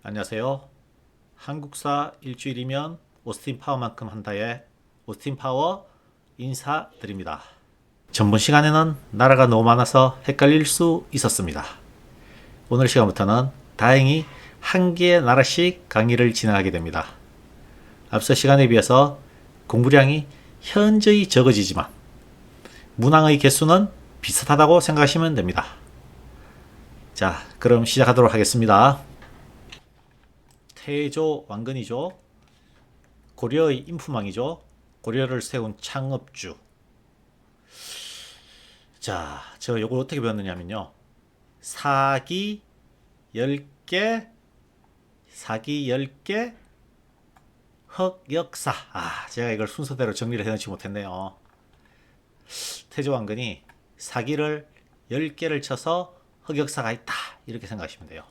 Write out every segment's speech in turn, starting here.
안녕하세요. 한국사 일주일이면 오스틴 파워만큼 한다의 오스틴 파워 인사드립니다. 전번 시간에는 나라가 너무 많아서 헷갈릴 수 있었습니다. 오늘 시간부터는 다행히 한 개의 나라씩 강의를 진행하게 됩니다. 앞서 시간에 비해서 공부량이 현저히 적어지지만 문항의 개수는 비슷하다고 생각하시면 됩니다. 자, 그럼 시작하도록 하겠습니다. 태조 왕건이죠. 고려의 인품왕이죠. 고려를 세운 창업주. 자, 저 요걸 어떻게 배웠느냐면요. 사기 10개, 사기 10개, 흑역사. 제가 이걸 순서대로 정리를 해놓지 못했네요. 태조왕건이 사기를 10개를 쳐서 흑역사가 있다. 이렇게 생각하시면 돼요.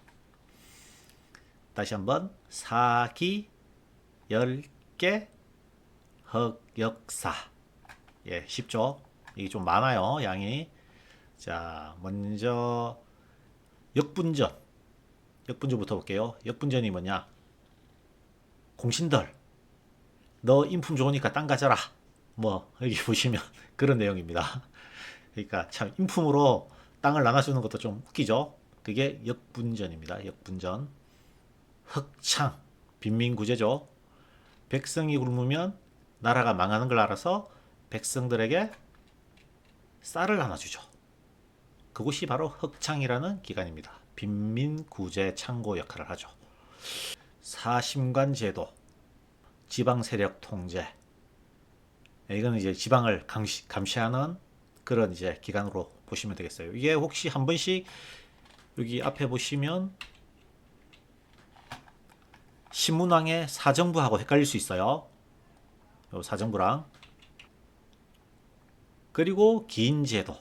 다시 한번 사기 10개, 흑역사. 예, 쉽죠? 이게 좀 많아요, 양이. 자, 먼저 역분전. 역분전부터 볼게요. 역분전이 뭐냐? 공신들, 너 인품 좋으니까 땅 가져라. 뭐 여기 보시면 그런 내용입니다. 그러니까 참 인품으로 땅을 나눠주는 것도 좀 웃기죠? 그게 역분전입니다. 역분전. 흑창, 빈민구제죠. 백성이 굶으면 나라가 망하는 걸 알아서 백성들에게 쌀을 나눠주죠. 그곳이 바로 흑창이라는 기관입니다. 빈민구제 창고 역할을 하죠. 사심관제도, 지방 세력 통제. 이거는 이제 지방을 감시하는 그런 이제 기관으로 보시면 되겠어요. 이게 혹시 한 번씩 여기 앞에 보시면 신문왕의 사정부하고 헷갈릴 수 있어요. 요 사정부랑. 그리고 기인제도.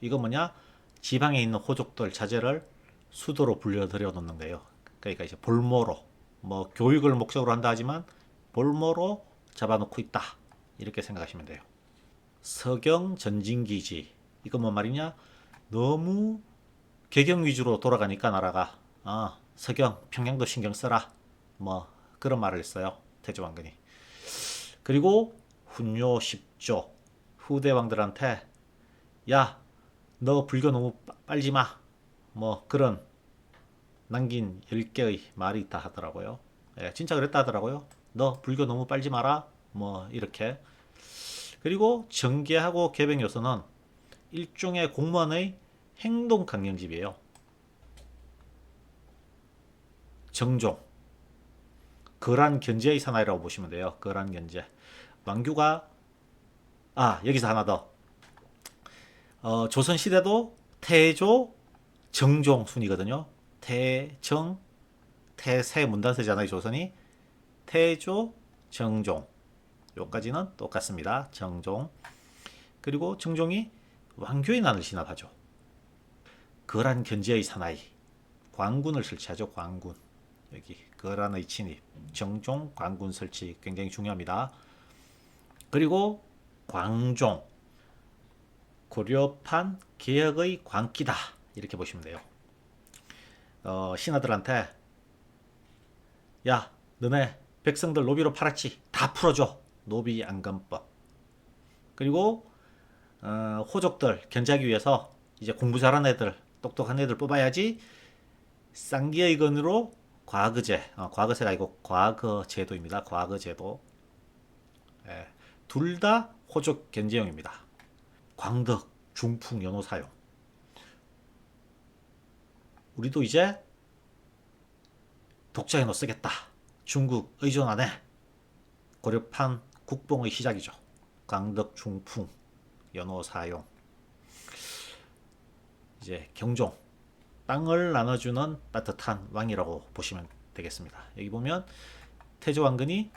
이거 뭐냐? 지방에 있는 호족들 자제를 수도로 불려들여 놓는데요. 그러니까 이제 볼모로, 뭐 교육을 목적으로 한다 하지만 볼모로 잡아놓고 있다. 이렇게 생각하시면 돼요. 서경 전진기지. 이거 뭔 말이냐? 너무 개경 위주로 돌아가니까 나라가 서경 평양도 신경 써라. 뭐 그런 말을 했어요. 태조왕건이. 그리고 훈요 10조. 후대 왕들한테 야, 너 불교 너무 빨지 마. 뭐 그런 남긴 10개의 말이 있다 하더라고요. 예, 진짜 그랬다 하더라고요. 너 불교 너무 빨지 마라. 뭐 이렇게. 그리고 정계하고 개백 요소는 일종의 공무원의 행동 강령집이에요. 정종. 거란 견제의 사나이라고 보시면 돼요. 거란 견제. 왕규가 여기서 하나 더. 조선 시대도 태조, 정종 순이거든요. 태정, 태세 문단세잖아요. 조선이. 태조, 정종. 요까지는 똑같습니다. 정종. 그리고 정종이 왕교의 난을 진압하죠. 거란 견제의 사나이. 광군을 설치하죠. 광군. 여기 거란의 진입. 정종, 광군 설치 굉장히 중요합니다. 그리고 광종. 고려판 개혁의 광기다. 이렇게 보시면 돼요. 신하들한테 야, 너네 백성들 노비로 팔았지? 다 풀어줘. 노비 안건법. 그리고 호족들 견제하기 위해서 이제 공부 잘하는 애들, 똑똑한 애들 뽑아야지. 쌍기의 건으로 과거제, 과거제가 아니고 과거제도입니다. 과거제도. 예, 둘 다 호족 견제용입니다. 광덕, 중풍, 연호 사용. 우리도 이제 독자연호 쓰겠다. 중국 의존 안 해. 고려판 국뽕의 시작이죠. 광덕, 중풍, 연호 사용. 이제 경종. 땅을 나눠주는 따뜻한 왕이라고 보시면 되겠습니다. 여기 보면 태조왕건이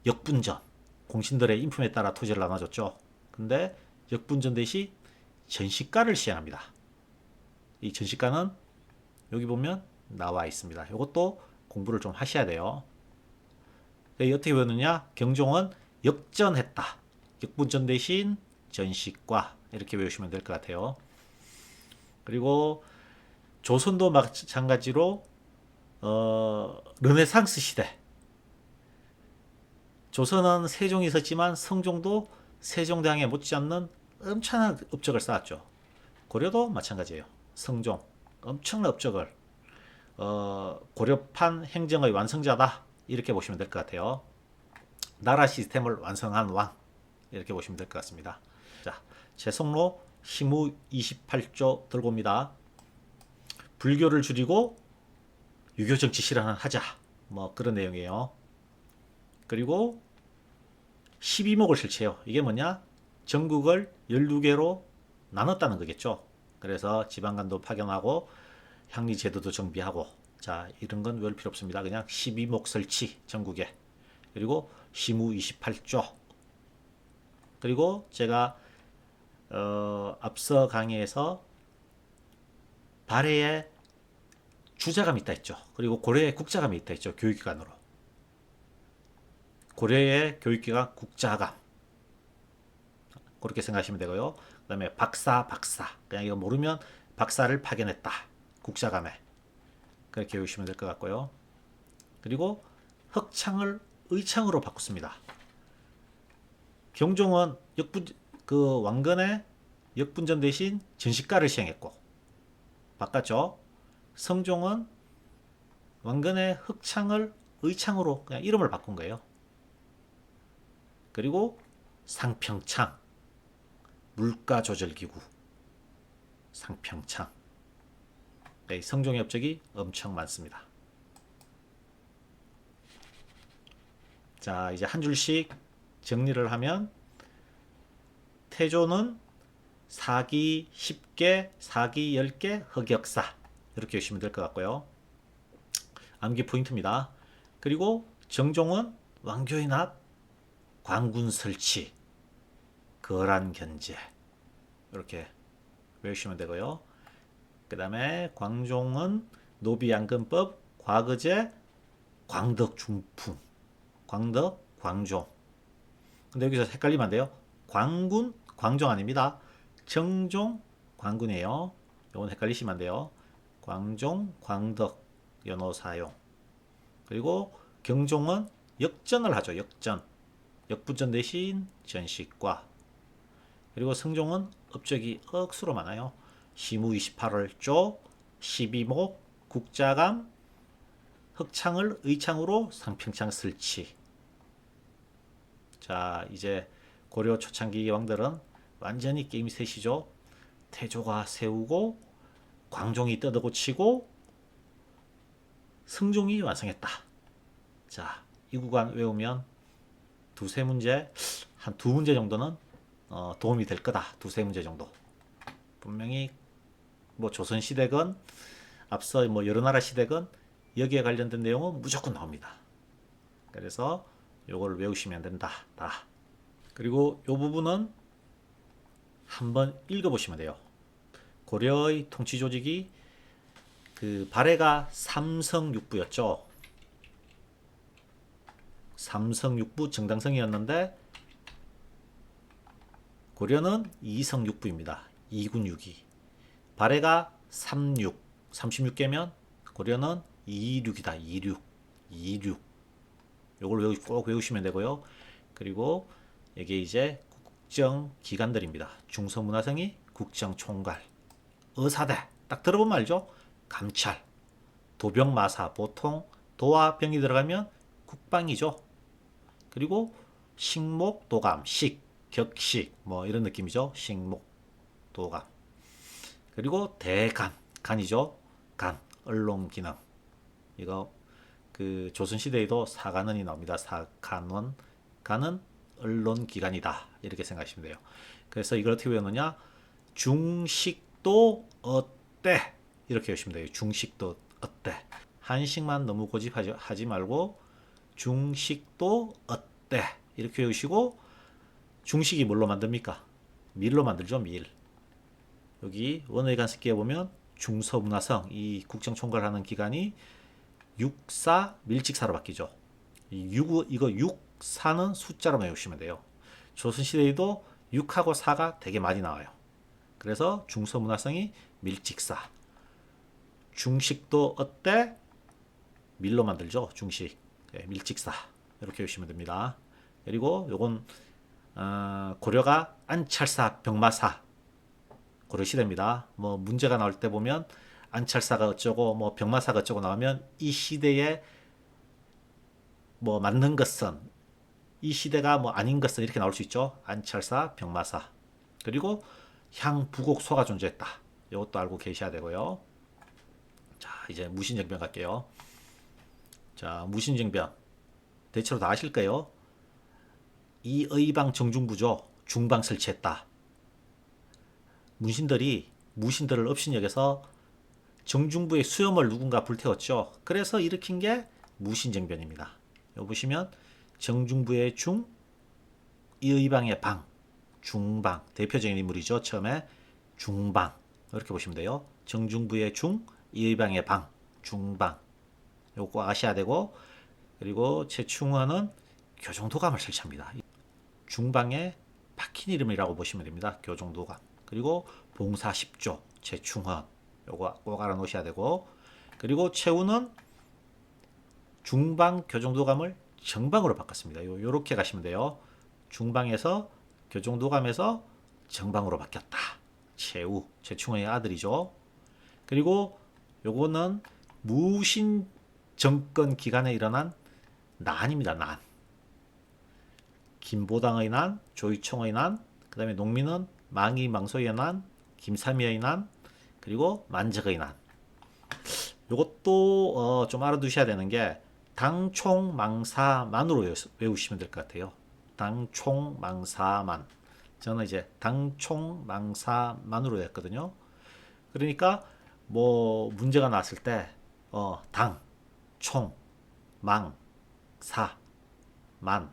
역분전. 공신들의 인품에 따라 토지를 나눠줬죠. 근데 역분전 대신 전시가를 시행합니다. 이 전시가는 여기 보면 나와 있습니다. 이것도 공부를 좀 하셔야 돼요. 어떻게 배우느냐? 경종은 역전했다. 역분전 대신 전시과 이렇게 외우시면 될 것 같아요. 그리고 조선도 마찬가지로 르네상스 시대. 조선은 세종이 있었지만 성종도 세종대왕에 못지않는 엄청난 업적을 쌓았죠. 고려도 마찬가지예요. 성종 엄청난 업적을 고려판 행정의 완성자다 이렇게 보시면 될 것 같아요. 나라 시스템을 완성한 왕 이렇게 보시면 될 것 같습니다. 자, 제성로 힘우 28조 들고 옵니다. 불교를 줄이고 유교 정치 실현을 하자. 뭐 그런 내용이에요. 그리고 12목을 실체해요. 이게 뭐냐? 전국을 12개로 나눴다는 거겠죠. 그래서 지방간도 파견하고 향리 제도도 정비하고 자, 이런 건 외울 필요 없습니다. 그냥 12목 설치 전국에. 그리고 시무 28조. 그리고 제가 앞서 강의에서 발해에 주자감이 있다 했죠. 그리고 고려에 국자감이 있다 했죠. 교육기관으로. 고려의 교육기관 국자감. 그렇게 생각하시면 되고요. 그 다음에 박사. 그냥 이거 모르면 박사를 파견했다. 국자감에. 그렇게 외우시면 될 것 같고요. 그리고 흑창을 의창으로 바꿨습니다. 경종은 그 왕건의 역분전 대신 전시가를 시행했고 바꿨죠. 성종은 왕건의 흑창을 의창으로 그냥 이름을 바꾼 거예요. 그리고 상평창 물가 조절 기구 상평창. 네, 성종의 업적이 엄청 많습니다. 자, 이제 한 줄씩 정리를 하면 태조는 사기 10개, 사기 10개, 흑역사 이렇게 보시면 될 것 같고요. 암기 포인트입니다. 그리고 정종은 왕교인 앞 관군 설치, 거란 견제 이렇게 외우시면 되고요. 그 다음에 광종은 노비양금법, 과거제, 광덕 중풍, 광덕, 광종. 근데 여기서 헷갈리면 안 돼요. 광군, 광종 아닙니다. 정종, 광군이에요. 이건 헷갈리시면 안 돼요. 광종, 광덕, 연호 사용. 그리고 경종은 역전을 하죠. 역전. 역부전 대신 전식과. 그리고 성종은 업적이 억수로 많아요. 시무 28월조, 12목, 국자감, 흑창을 의창으로 상평창 설치. 자, 이제 고려 초창기 왕들은 완전히 게임이 셋이죠. 태조가 세우고 광종이 뜯어고치고 성종이 완성했다. 자, 이 구간 외우면 두세 문제, 한 두 문제 정도는 도움이 될 거다. 두세 문제 정도. 분명히 뭐 조선시대건 앞서 뭐 여러 나라 시대건 여기에 관련된 내용은 무조건 나옵니다. 그래서 요걸 외우시면 된다. 그리고 요 부분은 한번 읽어보시면 돼요. 고려의 통치 조직이 그 발해가 삼성육부였죠. 삼성육부 정당성이었는데 고려는 이성육부입니다. 2군6이. 발해가 36개면 고려는 26이다. 26. 요걸 꼭 외우시면 되고요. 그리고 이게 이제 국정 기관들입니다. 중서문화성이 국정총괄, 의사대 딱 들어보면 알죠? 감찰, 도병마사 보통 도와 병이 들어가면 국방이죠. 그리고 식목 도감, 식, 격식 뭐 이런 느낌이죠. 식목 도감. 그리고 대간, 간이죠. 간, 언론 기능. 이거 그 조선 시대에도 사간원이 나옵니다. 사간원, 간은 언론 기관이다. 이렇게 생각하시면 돼요. 그래서 이걸 어떻게 외우느냐? 중식도 어때? 이렇게 외우시면 돼요. 중식도 어때? 한식만 너무 고집하지 말고 중식도 어때? 이렇게 외우시고 중식이 뭘로 만듭니까? 밀로 만들죠. 밀. 여기 원어의 간섭기에 보면 중서문화성 이 국정총괄하는 기관이 육사 밀직사로 바뀌죠. 이거 육사는 숫자로 외우시면 돼요. 조선시대에도 6하고 4가 되게 많이 나와요. 그래서 중서문화성이 밀직사. 중식도 어때? 밀로 만들죠. 중식. 예, 밀직사. 이렇게 보시면 됩니다. 그리고 요건 고려가 안찰사 병마사 고려시대입니다. 뭐 문제가 나올 때 보면 안찰사가 어쩌고 뭐 병마사가 어쩌고 나오면 이 시대에 뭐 맞는 것은 이 시대가 뭐 아닌 것은 이렇게 나올 수 있죠. 안찰사 병마사. 그리고 향부곡 소가 존재했다. 이것도 알고 계셔야 되고요. 자, 이제 무신정변 갈게요. 자, 무신정변 대체로 다 아실 거예요. 이 의방 정중부죠. 중방 설치했다. 문신들이 무신들을 업신여겨서 정중부의 수염을 누군가 불태웠죠. 그래서 일으킨 게 무신정변입니다. 여기 보시면 정중부의 중, 이의방의 방, 중방 대표적인 인물이죠. 처음에 중방 이렇게 보시면 돼요. 정중부의 중, 이의방의 방, 중방 요거 아셔야 되고 그리고 최충원은 교정도감을 설치합니다. 중방의 박힌 이름이라고 보시면 됩니다. 교정도감. 그리고 봉사 10조 최충원 요거 꼭 알아놓으셔야 되고 그리고 최우는 중방 교정도감을 정방으로 바꿨습니다. 요렇게 가시면 돼요. 중방에서 교정도감에서 정방으로 바뀌었다. 최충원의 아들이죠. 그리고 요거는 무신 정권 기간에 일어난 난입니다. 난. 김보당의 난, 조이총의 난, 그 다음에 농민은 망이 망소의 난, 김삼이의 난, 그리고 만적의 난. 요것도 좀 알아두셔야 되는 게 당총망사만으로 외우시면 될 것 같아요. 당총망사만. 저는 이제 당총망사만으로 했거든요. 그러니까 뭐 문제가 났을 때 당, 총, 망, 사, 만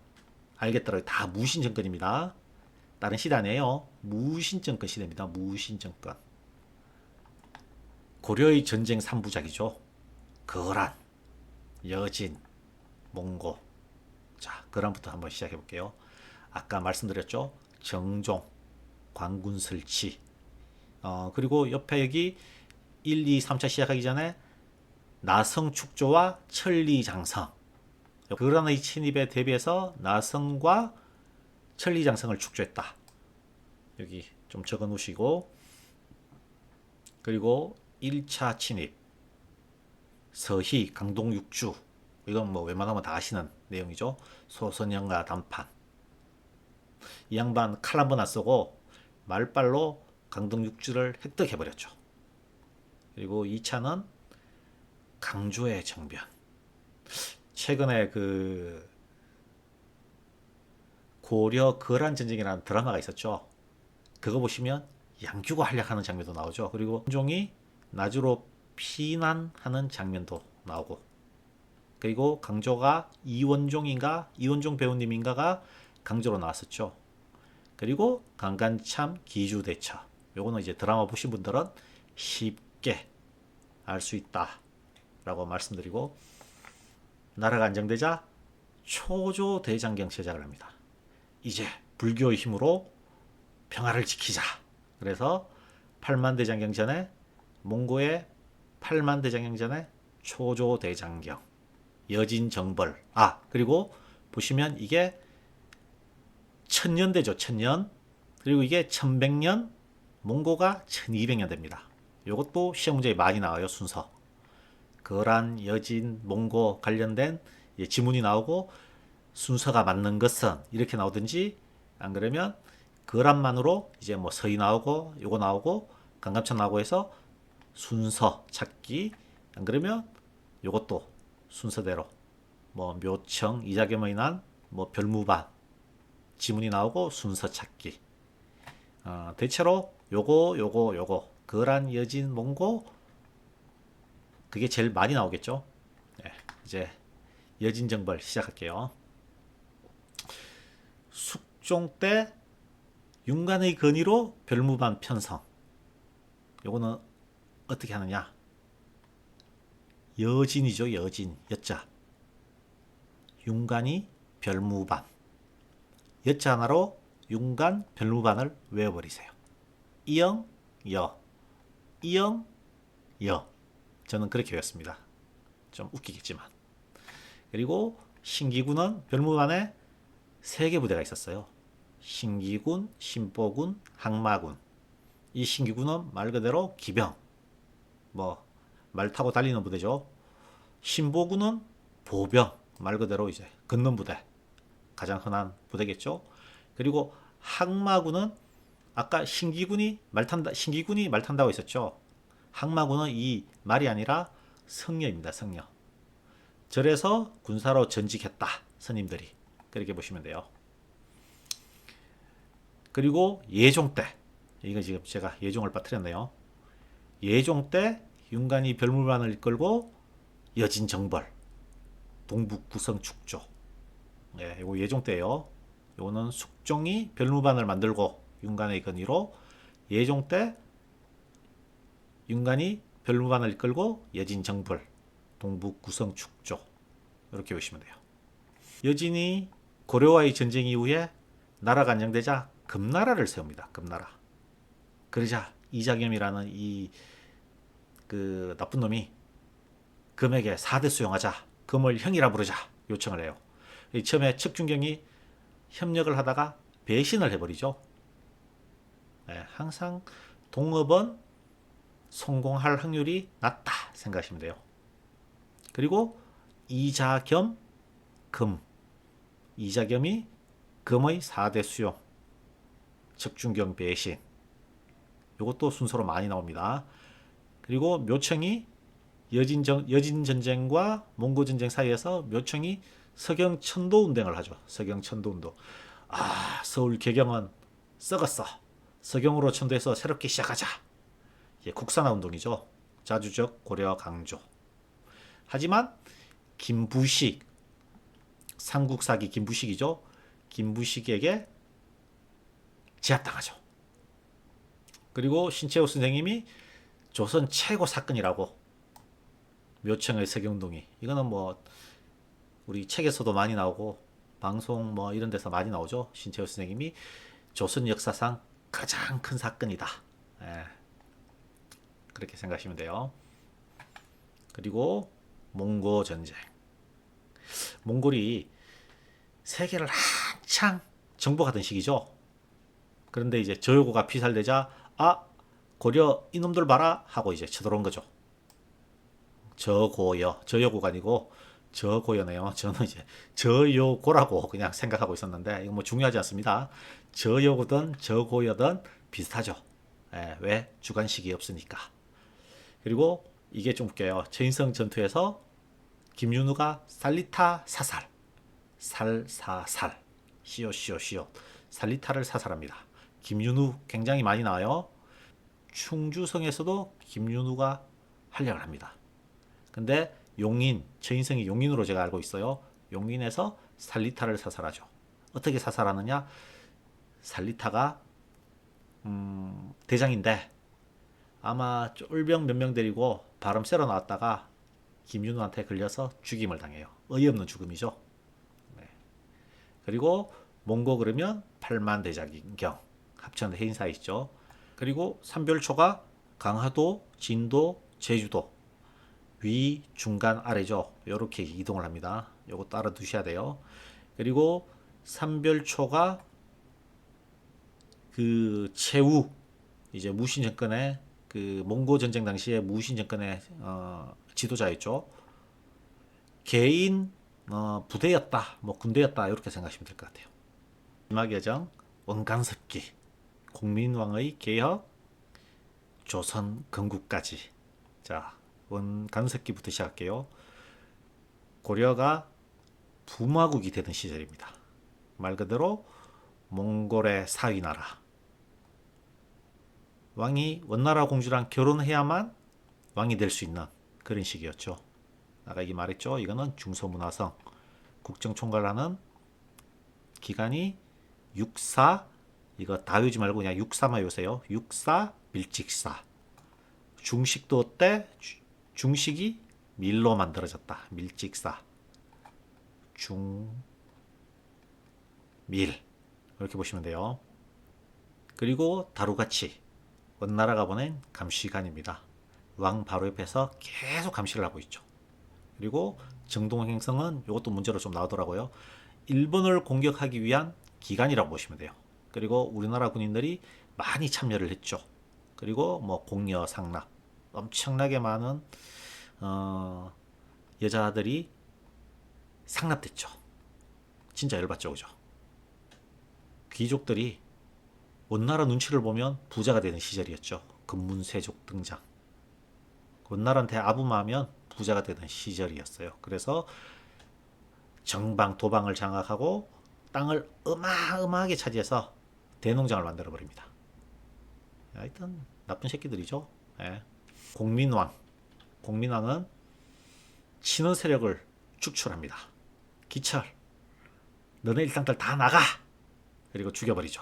알겠더라고요. 다 무신정권입니다. 다른 시대 아니에요. 무신정권 시대입니다. 무신정권. 고려의 전쟁 3부작이죠. 거란, 여진, 몽고. 자, 거란부터 한번 시작해 볼게요. 아까 말씀드렸죠. 정종, 관군 설치. 그리고 옆에 여기 1, 2, 3차 시작하기 전에 나성 축조와 천리 장성. 거란의 침입에 대비해서 나성과 천리 장성을 축조했다. 여기 좀 적어 놓으시고 그리고 1차 침입 서희 강동 육주 이건 뭐 웬만하면 다 아시는 내용이죠. 소선영과 단판 이 양반 칼 한 번 안 쓰고 말발로 강동 육주를 획득해버렸죠. 그리고 2차는 강조의 정변. 최근에 그 고려 거란 전쟁이라는 드라마가 있었죠. 그거 보시면 양규가 활약하는 장면도 나오죠. 그리고 원종이 나주로 피난하는 장면도 나오고 그리고 강조가 이원종인가 이원종 배우님인가가 강조로 나왔었죠. 그리고 강간참 기주대처 요거는 이제 드라마 보신 분들은 쉽게 알 수 있다 라고 말씀드리고 나라가 안정되자 초조대장경 제작을 합니다. 이제 불교의 힘으로 평화를 지키자. 그래서 8만대장경 전에 몽고의 8만대장경 전에 초조대장경 여진정벌 그리고 보시면 이게 천년대죠. 천년. 그리고 이게 1100년 몽고가 1200년 됩니다. 이것도 시험 문제에 많이 나와요. 순서. 거란, 여진, 몽고 관련된 지문이 나오고 순서가 맞는 것은 이렇게 나오든지 안 그러면 거란만으로 이제 뭐 서희 나오고 요거 나오고 강감천 나오고 해서 순서 찾기 안 그러면 요것도 순서대로 뭐 묘청 이자겸의 난 뭐 별무반 지문이 나오고 순서 찾기 대체로 요거 거란 여진 몽고 그게 제일 많이 나오겠죠. 네, 이제 여진정벌 시작할게요. 숙종 때 윤관의 건의로 별무반 편성. 요거는 어떻게 하느냐? 여진이죠. 여진. 여자. 윤관이 별무반. 여자 하나로 윤관 별무반을 외워버리세요. 이영 여. 이영 여. 저는 그렇게 외웠습니다. 좀 웃기겠지만. 그리고 신기군은 별무반에 3개 부대가 있었어요. 신기군, 신보군, 항마군. 이 신기군은 말 그대로 기병, 뭐 말 타고 달리는 부대죠. 신보군은 보병, 말 그대로 이제 걷는 부대, 가장 흔한 부대겠죠. 그리고 항마군은 아까 신기군이 말 탄다고 했었죠. 항마군은 이 말이 아니라 성녀입니다. 성녀. 절에서 군사로 전직했다. 스님들이. 그렇게 보시면 돼요. 그리고 예종 때, 이거 지금 제가 예종을 빠뜨렸네요. 예종 때 윤관이 별무반을 이끌고 여진 정벌, 동북 구성 축조. 예, 이거 예종 때예요. 요거는 숙종이 별무반을 만들고 윤관의 건의로 예종 때 윤관이 별무반을 이끌고 여진 정벌, 동북 구성 축조. 이렇게 보시면 돼요. 여진이 고려와의 전쟁 이후에 나라가 안정되자 금나라를 세웁니다. 금나라. 그러자 이자겸이라는 이 그 나쁜 놈이 금에게 4대 수용하자. 금을 형이라 부르자. 요청을 해요. 처음에 척준경이 협력을 하다가 배신을 해버리죠. 네, 항상 동업은 성공할 확률이 낮다 생각하시면 돼요. 그리고 이자겸, 금. 이자겸이 금의 4대 수용. 척준경 배신. 이것도 순서로 많이 나옵니다. 그리고 묘청이 여진 전쟁과 몽고 전쟁 사이에서 묘청이 서경 천도 운동을 하죠. 서경 천도 운동. 아, 서울 개경은 썩었어. 서경으로 천도해서 새롭게 시작하자. 예, 국산화 운동이죠. 자주적 고려 강조. 하지만 김부식, 삼국사기 김부식이죠. 김부식에게 제압당하죠. 그리고 신채호 선생님이 조선 최고 사건이라고 묘청의 서경동이, 이거는 뭐 우리 책에서도 많이 나오고 방송 뭐 이런 데서 많이 나오죠. 신채호 선생님이 조선 역사상 가장 큰 사건이다. 예, 그렇게 생각하시면 돼요. 그리고 몽고 전쟁. 몽골이 세계를 한창 정복하던 시기죠. 그런데 이제 저요고가 피살되자 고려 이놈들 봐라 하고 이제 쳐들어온 거죠. 저요고가 아니고 저고요네요. 저는 이제 저요고라고 그냥 생각하고 있었는데 이거 뭐 중요하지 않습니다. 저요고든 저고요든 비슷하죠. 예, 왜? 주관식이 없으니까. 그리고 이게 좀 웃겨요. 최인성 전투에서 김윤우가 살리타 사살, 살사살, 시오 살리타를 사살합니다. 김윤우 굉장히 많이 나와요. 충주성에서도 김윤우가 활약을 합니다. 근데 용인, 최인성이 용인으로 제가 알고 있어요. 용인에서 살리타를 사살하죠. 어떻게 사살하느냐? 살리타가 대장인데 아마 쫄병 몇 명 데리고 바람 쐬러 나왔다가 김윤우한테 걸려서 죽임을 당해요. 어이없는 죽음이죠. 네. 그리고 몽고 그러면 팔만대장경 합천 해인사 있죠. 그리고 삼별초가 강화도, 진도, 제주도 위, 중간, 아래죠. 이렇게 이동을 합니다. 요것도 알아두셔야 돼요. 그리고 삼별초가 그 최우, 이제 무신 정권의 그 몽고 전쟁 당시에 무신 정권의 지도자였죠. 개인 부대였다, 뭐 군대였다 이렇게 생각하시면 될 것 같아요. 마지막 여정 원간섭기, 공민왕의 개혁, 조선 건국까지. 자, 원간섭기부터 시작할게요. 고려가 부마국이 되던 시절입니다. 말 그대로 몽골의 사위나라. 왕이 원나라 공주랑 결혼해야만 왕이 될 수 있는 그런 시기였죠. 아까 이 말했죠. 이거는 중서문화성 국정총괄하는 기간이 육사, 이거 다 외우지 말고 그냥 육사만 외우세요. 육사, 밀직사. 중식도 때 중식이 밀로 만들어졌다. 밀직사. 중밀. 이렇게 보시면 돼요. 그리고 다루가치. 원나라가 보낸 감시관입니다. 왕 바로 옆에서 계속 감시를 하고 있죠. 그리고 정동행성은 이것도 문제로 좀 나오더라고요. 일본을 공격하기 위한 기간이라고 보시면 돼요. 그리고 우리나라 군인들이 많이 참여를 했죠. 그리고 뭐 공여 상납 엄청나게 많은 여자들이 상납됐죠. 진짜 열받죠, 그죠? 귀족들이 원나라 눈치를 보면 부자가 되는 시절이었죠. 금문세족 등장. 원나라한테 아부마하면 부자가 되는 시절이었어요. 그래서 정방, 도방을 장악하고 땅을 어마어마하게 차지해서 대농장을 만들어 버립니다. 하여튼 나쁜 새끼들이죠. 예. 공민왕. 공민왕은 친원 세력을 축출합니다. 기철, 너네 일당들 다 나가! 그리고 죽여버리죠.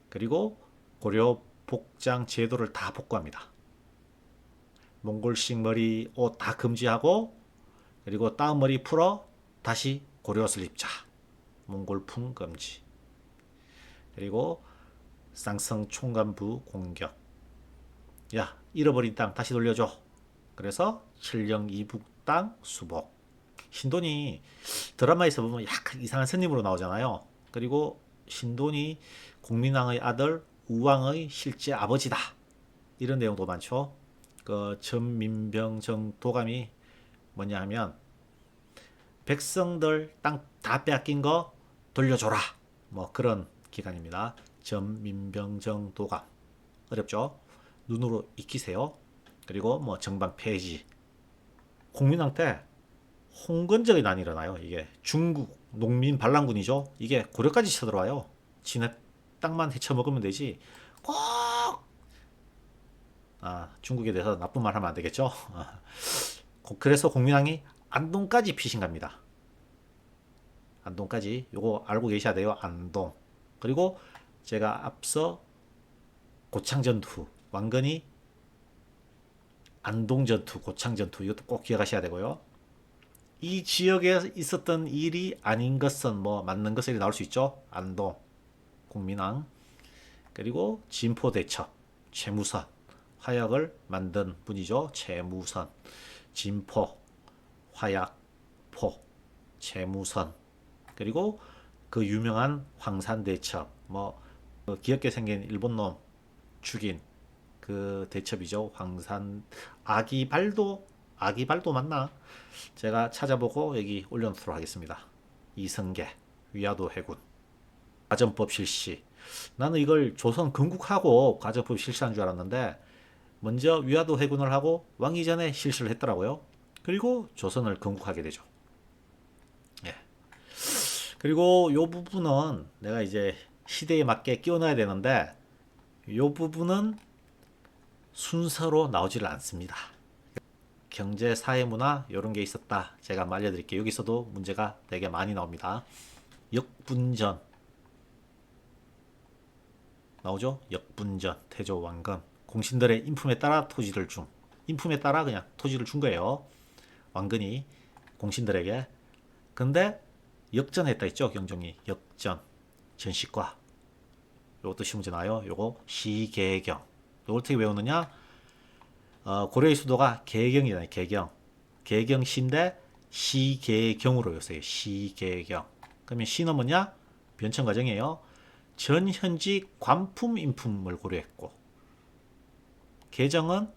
그리고 고려 복장 제도를 다 복구합니다. 몽골식 머리 옷 다 금지하고 그리고 따은 머리 풀어 다시 고려 옷을 입자. 몽골풍 금지. 그리고 쌍성 총관부 공격. 야, 잃어버린 땅 다시 돌려줘. 그래서 칠령 이북 땅 수복. 신돈이 드라마에서 보면 약간 이상한 스님으로 나오잖아요. 그리고 신돈이 공민왕의 아들 우왕의 실제 아버지다. 이런 내용도 많죠. 그 전민병정 도감이 뭐냐 하면 백성들 땅 다 빼앗긴 거 돌려줘라. 뭐 그런 기간입니다. 전민병정 도감. 어렵죠? 눈으로 익히세요. 그리고 뭐 정방 폐지. 공민왕 때 홍건적이 난 일어나요. 이게 중국 농민 반란군이죠. 이게 고려까지 쳐들어와요. 지네 땅만 헤쳐먹으면 되지. 꼭 중국에 대해서 나쁜 말 하면 안 되겠죠. 그래서 공민왕이 안동까지 피신 갑니다. 안동까지 요거 알고 계셔야 돼요. 안동. 그리고 제가 앞서 고창전투 왕건이 안동전투 고창전투 이것도 꼭 기억하셔야 되고요. 이 지역에 있었던 일이 아닌 것은 뭐 맞는 것이 나올 수 있죠. 안동 공민왕 그리고 진포대첩 최무선 화약을 만든 분이죠. 최무선 진포 화약포 최무선 그리고 그 유명한 황산대첩 뭐 귀엽게 생긴 일본 놈 죽인 그 대첩이죠. 황산 아기발도 맞나? 제가 찾아보고 여기 올려놓도록 하겠습니다. 이성계 위화도 해군 가정법 실시. 나는 이걸 조선 건국하고 가정법 실시한 줄 알았는데 먼저 위화도 해군을 하고 왕 이전에 실시를 했더라고요. 그리고 조선을 건국하게 되죠. 예. 그리고 요 부분은 내가 이제 시대에 맞게 끼워 넣어야 되는데 요 부분은 순서로 나오지를 않습니다. 경제, 사회, 문화 이런 게 있었다. 제가 한번 알려드릴게요. 여기서도 문제가 되게 많이 나옵니다. 역분전 나오죠? 역분전, 태조, 왕건 공신들의 인품에 따라 토지를 줌. 인품에 따라 그냥 토지를 준 거예요. 왕건이 공신들에게. 근데 역전했다 했죠. 경종이 역전, 전시과. 요것도 시험 문제 나요. 요거 시계경. 요걸 어떻게 외우느냐? 고려의 수도가 개경이잖아요. 개경. 개경시인데 시계경으로 외웠어요. 시계경. 그러면 시는 뭐냐? 변천 과정이에요. 전현직 관품 인품을 고려했고 계정은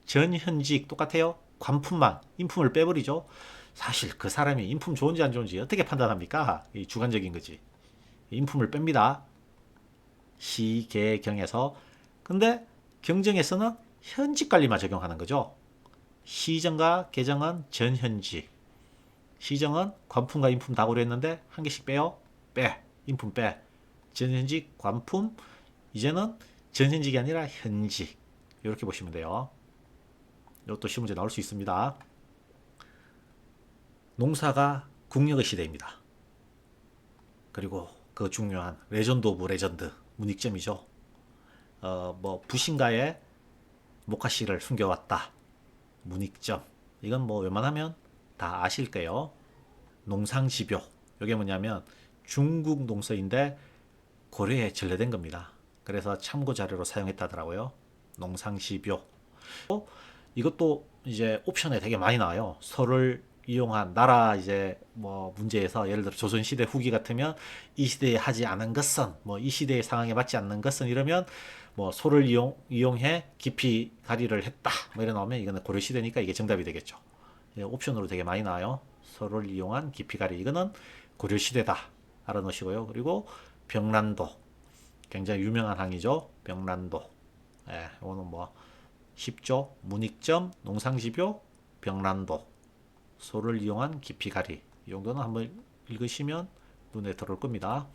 전현직 똑같아요. 관품만 인품을 빼버리죠. 사실 그 사람이 인품 좋은지 안 좋은지 어떻게 판단합니까? 이 주관적인 거지. 인품을 뺍니다. 시계경에서. 근데 경정에서는 현직 관리만 적용하는 거죠. 시정과 계정은 전현직. 시정은 관품과 인품 다 고려했는데 한 개씩 빼요. 빼. 인품 빼. 전현직, 관품. 이제는 전현직이 아니라 현직. 이렇게 보시면 돼요. 이것도 시험 문제 나올 수 있습니다. 농사가 국력의 시대입니다. 그리고 그 중요한 레전드 오브 레전드 문익점이죠. 뭐 부신가에 목화씨를 숨겨왔다. 문익점. 이건 뭐 웬만하면 다 아실 거예요. 농상집요. 이게 뭐냐면 중국 농서인데 고려에 전래된 겁니다. 그래서 참고 자료로 사용했다더라고요. 농상집요. 이것도 이제 옵션에 되게 많이 나와요. 소를 이용한 나라 이제 뭐 문제에서 예를 들어 조선 시대 후기 같으면 이 시대에 하지 않은 것은 뭐 이 시대의 상황에 맞지 않는 것은 이러면 뭐 소를 이용해 깊이 가리를 했다 뭐 이래 나오면 이거는 고려 시대니까 이게 정답이 되겠죠. 예, 옵션으로 되게 많이 나와요. 소를 이용한 깊이 가리 이거는 고려 시대다 알아놓으시고요. 그리고 병란도 굉장히 유명한 항이죠. 병란도. 예, 이거는 뭐 쉽죠. 문익점, 농상지표, 병란도, 소를 이용한 깊이가리. 이 정도는 한번 읽으시면 눈에 들어올 겁니다.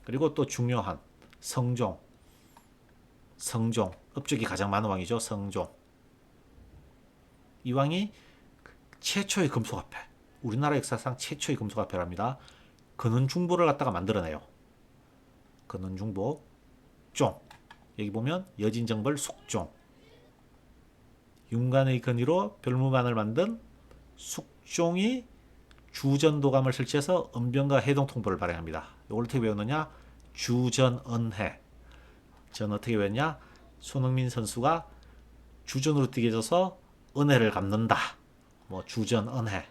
그리고 또 중요한 성종, 성종, 업적이 가장 많은 왕이죠. 성종. 이 왕이 최초의 금속화폐, 우리나라 역사상 최초의 금속화폐랍니다. 근은중보를 갖다가 만들어내요. 근은중보, 종. 여기 보면 여진정벌 숙종. 윤관의 근위로 별무반을 만든 숙종이 주전도감을 설치해서 은병과 해동통보를 발행합니다. 이걸 어떻게 배웠느냐? 주전은해. 전 어떻게 배웠냐? 손흥민 선수가 주전으로 뛰게 해줘서 은혜를 갚는다. 뭐 주전은해.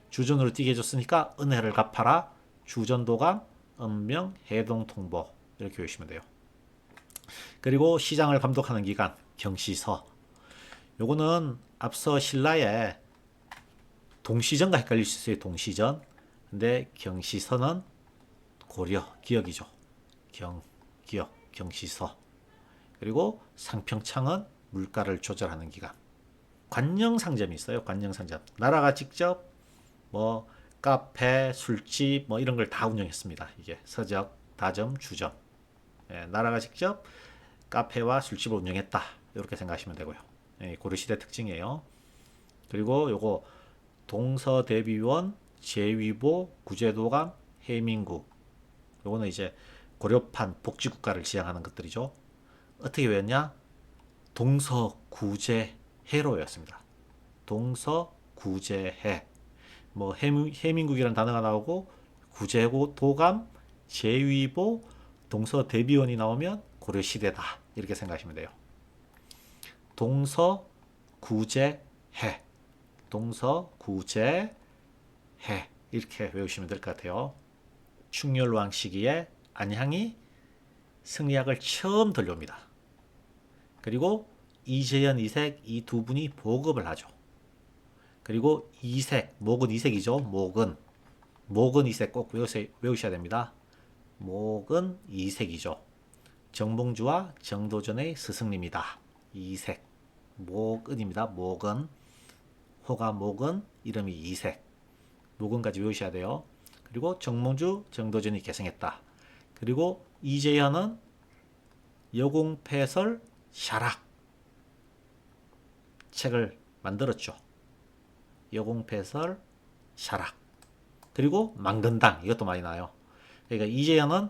주전으로 뛰게 해줬으니까 은혜를 갚아라. 주전도감, 은병, 해동통보 이렇게 외우시면 돼요. 그리고 시장을 감독하는 기관 경시서. 요거는 앞서 신라의 동시전과 헷갈릴 수 있어요. 동시전. 근데 경시서는 고려, 기역이죠. 기역, 경시서. 그리고 상평창은 물가를 조절하는 기관. 관영상점이 있어요. 관영상점. 나라가 직접 뭐 카페, 술집 뭐 이런 걸 다 운영했습니다. 이게 서적, 다점, 주점. 예, 나라가 직접 카페와 술집을 운영했다. 이렇게 생각하시면 되고요. 예, 고려시대 특징이에요. 그리고 요거 동서대비원, 제위보, 구제도감, 해민국. 요거는 이제 고려판 복지국가를 지향하는 것들이죠. 어떻게 외웠냐? 동서구제해로 외웠습니다. 동서구제해. 뭐 해민국이라는 단어가 나오고 구제도감, 제위보, 동서대비원이 나오면 고려시대다. 이렇게 생각하시면 돼요. 동서구제해. 동서구제해 이렇게 외우시면 될 것 같아요. 충렬왕 시기에 안향이 승리학을 처음 들려옵니다. 그리고 이재현, 이색 이 두 분이 보급을 하죠. 그리고 이색, 목은 이색이죠. 목은 이색 꼭 외우셔야 됩니다. 목은 이색이죠. 정봉주와 정도전의 스승님이다. 이색, 목은입니다. 목은 호가 목은 이름이 이색. 목은까지 외우셔야 돼요. 그리고 정몽주, 정도전이 계승했다. 그리고 이재현은 여공패설 샤락 책을 만들었죠. 여공패설 샤락. 그리고 망근당 이것도 많이 나와요. 그러니까 이재현은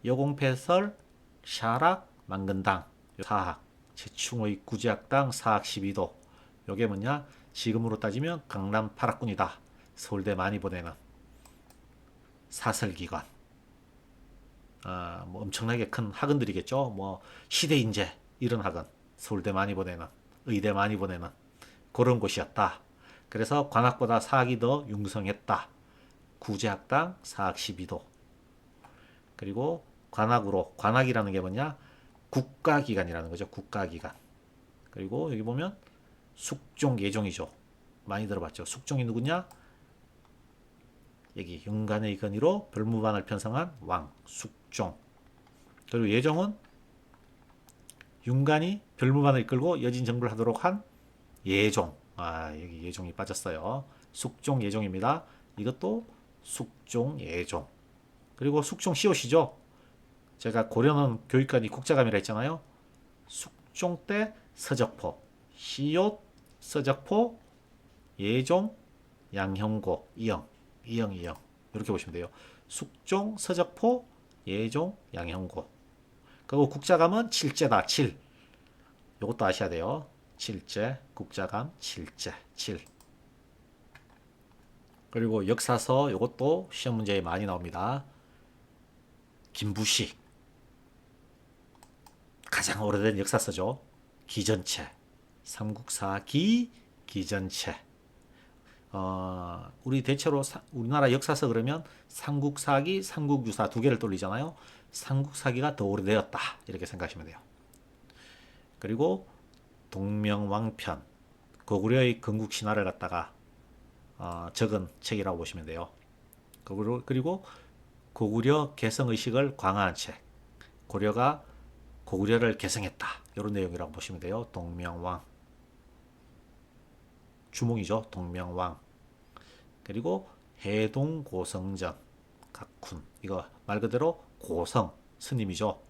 여공패설 샤락 망근당 사학 최충의 구제학당 사학 12도. 요게 뭐냐? 지금으로 따지면 강남 8학군이다. 서울대 많이 보내는 사설기관. 뭐 엄청나게 큰 학원들이겠죠. 뭐 시대인재 이런 학원, 서울대 많이 보내는, 의대 많이 보내는 그런 곳이었다. 그래서 관악보다 사학이 더 융성했다. 구제학당 사학 12도. 그리고 관악이라는 게 뭐냐? 국가기관이라는 거죠. 국가기관. 그리고 여기 보면 숙종 예종이죠. 많이 들어봤죠. 숙종이 누구냐? 여기 윤관의 건의로 별무반을 편성한 왕 숙종. 그리고 예종은 윤관이 별무반을 이끌고 여진정벌을 하도록 한 예종. 여기 예종이 빠졌어요. 숙종 예종입니다. 이것도 숙종 예종. 그리고 숙종 시옷이죠. 제가 고려는 교육관이 국자감이라 했잖아요. 숙종 때 서적포, 시옷, 서적포, 예종, 양형고, 이영 이렇게 보시면 돼요. 숙종, 서적포, 예종, 양형고. 그리고 국자감은 칠제다. 칠. 이것도 아셔야 돼요. 칠제, 국자감, 칠제, 칠. 그리고 역사서 이것도 시험 문제에 많이 나옵니다. 김부식. 가장 오래된 역사서죠. 기전체. 삼국사기, 기전체. 우리 대체로 우리나라 역사서 그러면 삼국사기, 삼국유사 두 개를 떠올리잖아요. 삼국사기가 더 오래되었다 이렇게 생각하시면 돼요. 그리고 동명왕편, 고구려의 건국 신화를 갖다가 적은 책이라고 보시면 돼요. 그리고 고구려 개성의식을 강화한 책, 고려가 고구려를 개성했다 이런 내용이라고 보시면 돼요. 동명왕, 주몽이죠. 동명왕. 그리고 해동고성전, 각훈, 이거 말 그대로 고성, 스님이죠.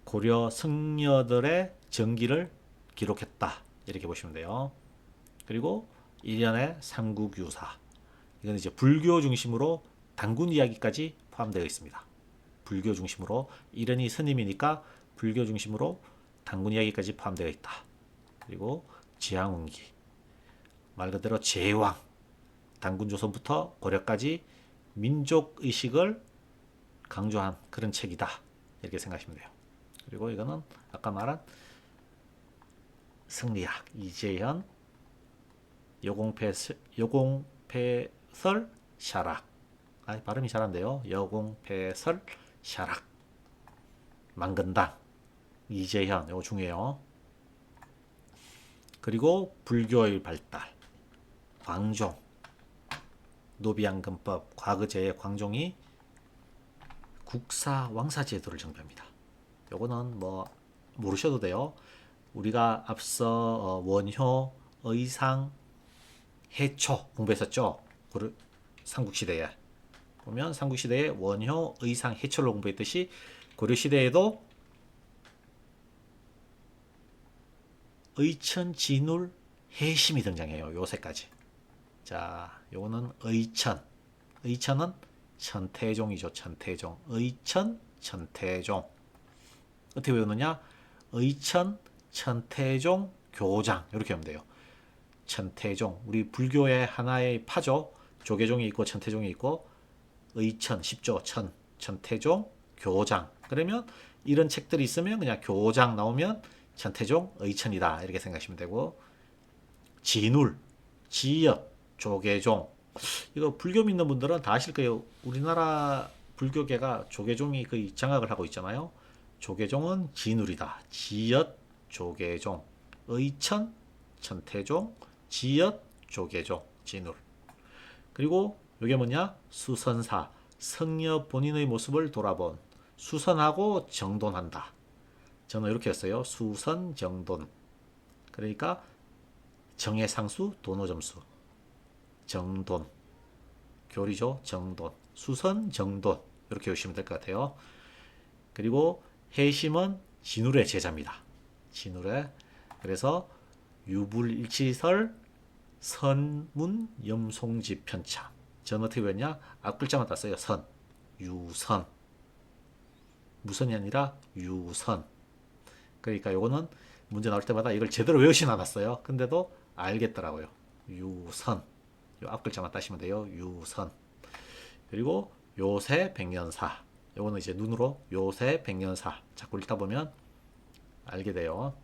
고려 승려들의 전기를 기록했다 이렇게 보시면 돼요. 그리고 일련의 삼국유사, 이건 이제 불교 중심으로 단군 이야기까지 포함되어 있습니다. 불교 중심으로, 이련이 스님이니까 불교 중심으로 단군 이야기까지 포함되어 있다. 그리고 지향운기, 말 그대로 제왕, 단군 조선부터 고려까지 민족 의식을 강조한 그런 책이다 이렇게 생각하시면 돼요. 그리고 이거는 아까 말한 승리학, 이재현, 여공패설 샤락, 발음이 잘 안 돼요. 여공패설 샤락, 만근당, 이재현, 이거 중요해요. 그리고 불교의 발달, 광종, 노비양금법, 과거제의 광종이 국사 왕사 제도를 정비합니다. 요거는 뭐 모르셔도 돼요. 우리가 앞서 원효, 의상, 해초 공부했었죠. 삼국시대에 보면 삼국시대에 원효, 의상, 해초를 공부했듯이 고려시대에도 의천, 진울, 해심이 등장해요. 요새까지. 자, 요거는 의천. 의천은 천태종이죠. 천태종. 의천, 천태종. 어떻게 외우느냐? 의천, 천태종, 교장. 이렇게 하면 돼요. 천태종. 우리 불교의 하나의 파죠. 조계종이 있고 천태종이 있고, 의천, 십조, 천태종, 교장. 그러면 이런 책들이 있으면 그냥 교장 나오면 천태종, 의천이다 이렇게 생각하시면 되고, 진울, 지엽, 조계종, 이거 불교 믿는 분들은 다 아실 거예요. 우리나라 불교계가 조계종이 거의 장악을 하고 있잖아요. 조계종은 진울이다. 지엽, 조계종, 의천, 천태종, 지엽, 조계종, 진울. 그리고 이게 뭐냐? 수선사, 성녀 본인의 모습을 돌아본, 수선하고 정돈한다. 저는 이렇게 했어요. 수선, 정돈. 그러니까 정해상수, 도노점수. 정돈. 교리죠. 정돈. 수선, 정돈. 이렇게 보시면 될 것 같아요. 그리고 해심은 진울의 제자입니다. 진울의. 그래서 유불일치설, 선문, 염송지 편참. 저는 어떻게 배웠냐? 앞글자만 땄어요. 선. 유선. 무선이 아니라 유선. 그러니까 요거는 문제 나올 때마다 이걸 제대로 외우진 않았어요. 근데도 알겠더라고요. 유선. 요 앞글자만 따시면 돼요. 유선. 그리고 요새 백년사. 요거는 이제 눈으로 요새 백년사. 자꾸 읽다 보면 알게 돼요.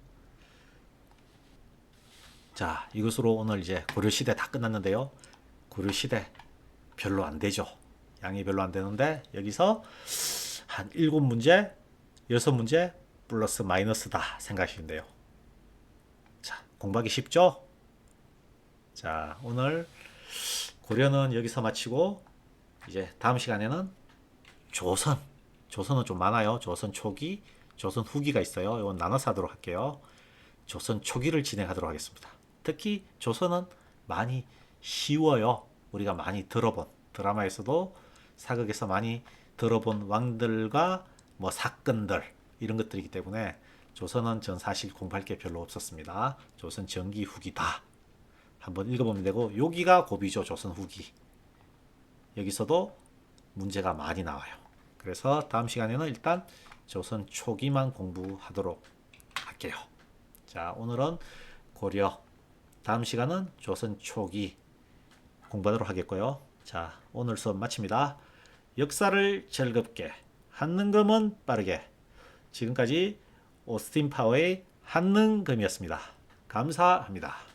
자, 이것으로 오늘 이제 고려시대 다 끝났는데요. 고려시대 별로 안 되죠. 양이 별로 안 되는데 여기서 한 7문제, 6문제 플러스 마이너스다 생각하시면 돼요. 자, 공부하기 쉽죠? 자, 오늘 고려는 여기서 마치고 이제 다음 시간에는 조선. 조선은 좀 많아요. 조선 초기, 조선 후기가 있어요. 이건 나눠서 하도록 할게요. 조선 초기를 진행하도록 하겠습니다. 특히 조선은 많이 쉬워요. 우리가 많이 들어본, 드라마에서도 사극에서 많이 들어본 왕들과 뭐 사건들 이런 것들이기 때문에 조선은 전 사실 공부할 게 별로 없었습니다. 조선 전기 후기다. 한번 읽어보면 되고, 여기가 고비죠. 조선 후기. 여기서도 문제가 많이 나와요. 그래서 다음 시간에는 일단 조선 초기만 공부하도록 할게요. 자, 오늘은 고려, 다음 시간은 조선 초기 공부하도록 하겠고요. 자, 오늘 수업 마칩니다. 역사를 즐겁게, 한능검은 빠르게. 지금까지 오스틴 파워의 한능검이었습니다. 감사합니다.